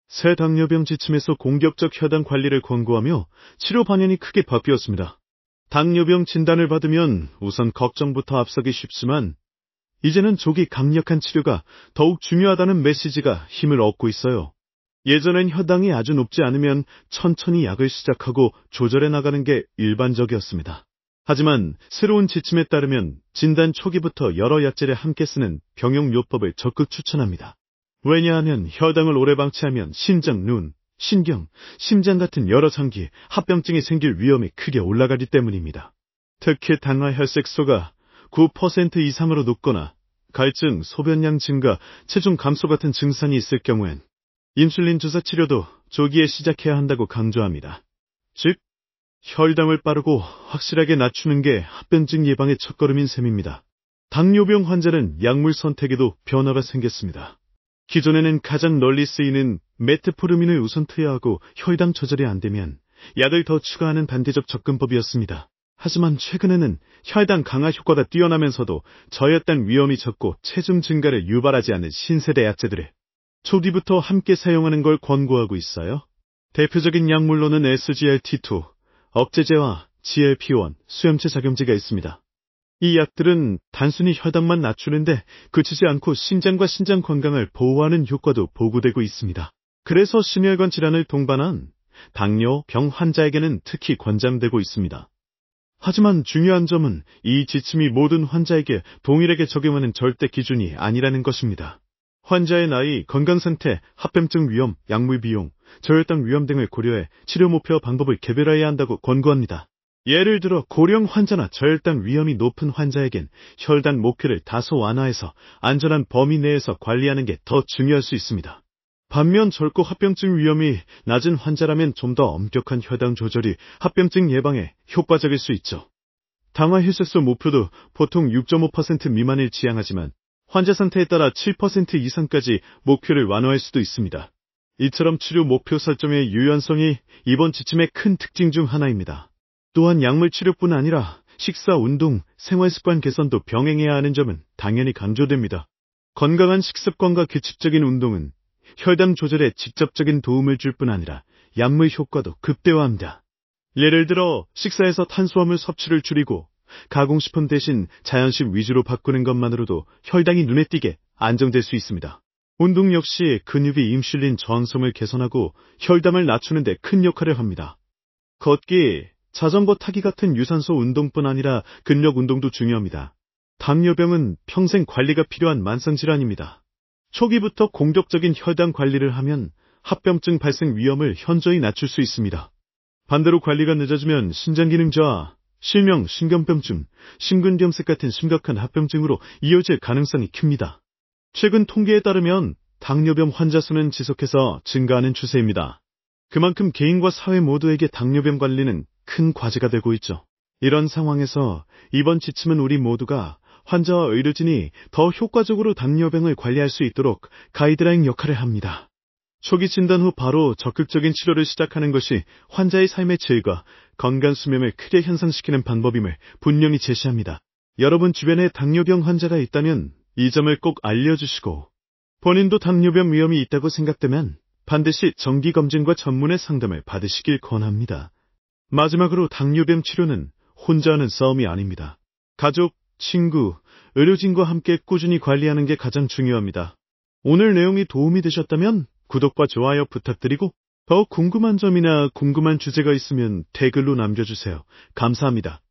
새 당뇨병 지침에서 공격적 혈당 관리를 권고하며 치료 방향이 크게 바뀌었습니다. 당뇨병 진단을 받으면 우선 걱정부터 앞서기 쉽지만 이제는 조기 강력한 치료가 더욱 중요하다는 메시지가 힘을 얻고 있어요. 예전엔 혈당이 아주 높지 않으면 천천히 약을 시작하고 조절해 나가는 게 일반적이었습니다. 하지만 새로운 지침에 따르면 진단 초기부터 여러 약제를 함께 쓰는 병용요법을 적극 추천합니다. 왜냐하면 혈당을 오래 방치하면 심장, 눈, 신경, 심장 같은 여러 장기, 합병증이 생길 위험이 크게 올라가기 때문입니다. 특히 당화혈색소가 9% 이상으로 높거나 갈증, 소변량 증가, 체중 감소 같은 증상이 있을 경우엔 인슐린 주사 치료도 조기에 시작해야 한다고 강조합니다. 즉, 혈당을 빠르고 확실하게 낮추는 게 합병증 예방의 첫걸음인 셈입니다. 당뇨병 환자는 약물 선택에도 변화가 생겼습니다. 기존에는 가장 널리 쓰이는 메트포르민을 우선 투여하고 혈당 조절이 안 되면 약을 더 추가하는 반대적 접근법이었습니다. 하지만 최근에는 혈당 강화 효과가 뛰어나면서도 저혈당 위험이 적고 체중 증가를 유발하지 않는 신세대 약제들을 초기부터 함께 사용하는 걸 권고하고 있어요. 대표적인 약물로는 SGLT2, 억제제와 GLP-1, 수염체 작용제가 있습니다. 이 약들은 단순히 혈당만 낮추는데 그치지 않고 심장과 신장 건강을 보호하는 효과도 보고되고 있습니다. 그래서 심혈관 질환을 동반한 당뇨병 환자에게는 특히 권장되고 있습니다. 하지만 중요한 점은 이 지침이 모든 환자에게 동일하게 적용하는 절대 기준이 아니라는 것입니다. 환자의 나이, 건강 상태, 합병증 위험, 약물 비용, 저혈당 위험 등을 고려해 치료 목표와 방법을 개별화해야 한다고 권고합니다. 예를 들어 고령 환자나 저혈당 위험이 높은 환자에겐 혈당 목표를 다소 완화해서 안전한 범위 내에서 관리하는 게 더 중요할 수 있습니다. 반면 젊고 합병증 위험이 낮은 환자라면 좀 더 엄격한 혈당 조절이 합병증 예방에 효과적일 수 있죠. 당화혈색소 목표도 보통 6.5% 미만을 지향하지만 환자 상태에 따라 7% 이상까지 목표를 완화할 수도 있습니다. 이처럼 치료 목표 설정의 유연성이 이번 지침의 큰 특징 중 하나입니다. 또한 약물 치료뿐 아니라 식사, 운동, 생활습관 개선도 병행해야 하는 점은 당연히 강조됩니다. 건강한 식습관과 규칙적인 운동은 혈당 조절에 직접적인 도움을 줄 뿐 아니라 약물 효과도 극대화합니다. 예를 들어 식사에서 탄수화물 섭취를 줄이고 가공식품 대신 자연식 위주로 바꾸는 것만으로도 혈당이 눈에 띄게 안정될 수 있습니다. 운동 역시 근육의 인슐린 저항성을 개선하고 혈당을 낮추는 데 큰 역할을 합니다. 걷기, 자전거 타기 같은 유산소 운동뿐 아니라 근력 운동도 중요합니다. 당뇨병은 평생 관리가 필요한 만성질환입니다. 초기부터 공격적인 혈당 관리를 하면 합병증 발생 위험을 현저히 낮출 수 있습니다. 반대로 관리가 늦어지면 신장기능 저하, 실명, 신경병증, 심근경색 같은 심각한 합병증으로 이어질 가능성이 큽니다. 최근 통계에 따르면 당뇨병 환자 수는 지속해서 증가하는 추세입니다. 그만큼 개인과 사회 모두에게 당뇨병 관리는 큰 과제가 되고 있죠. 이런 상황에서 이번 지침은 우리 모두가 환자와 의료진이 더 효과적으로 당뇨병을 관리할 수 있도록 가이드라인 역할을 합니다. 초기 진단 후 바로 적극적인 치료를 시작하는 것이 환자의 삶의 질과 건강 수명을 크게 향상시키는 방법임을 분명히 제시합니다. 여러분 주변에 당뇨병 환자가 있다면 이 점을 꼭 알려주시고 본인도 당뇨병 위험이 있다고 생각되면 반드시 정기검진과 전문의 상담을 받으시길 권합니다. 마지막으로 당뇨병 치료는 혼자 하는 싸움이 아닙니다. 가족, 친구, 의료진과 함께 꾸준히 관리하는 게 가장 중요합니다. 오늘 내용이 도움이 되셨다면 구독과 좋아요 부탁드리고 더 궁금한 점이나 궁금한 주제가 있으면 댓글로 남겨주세요. 감사합니다.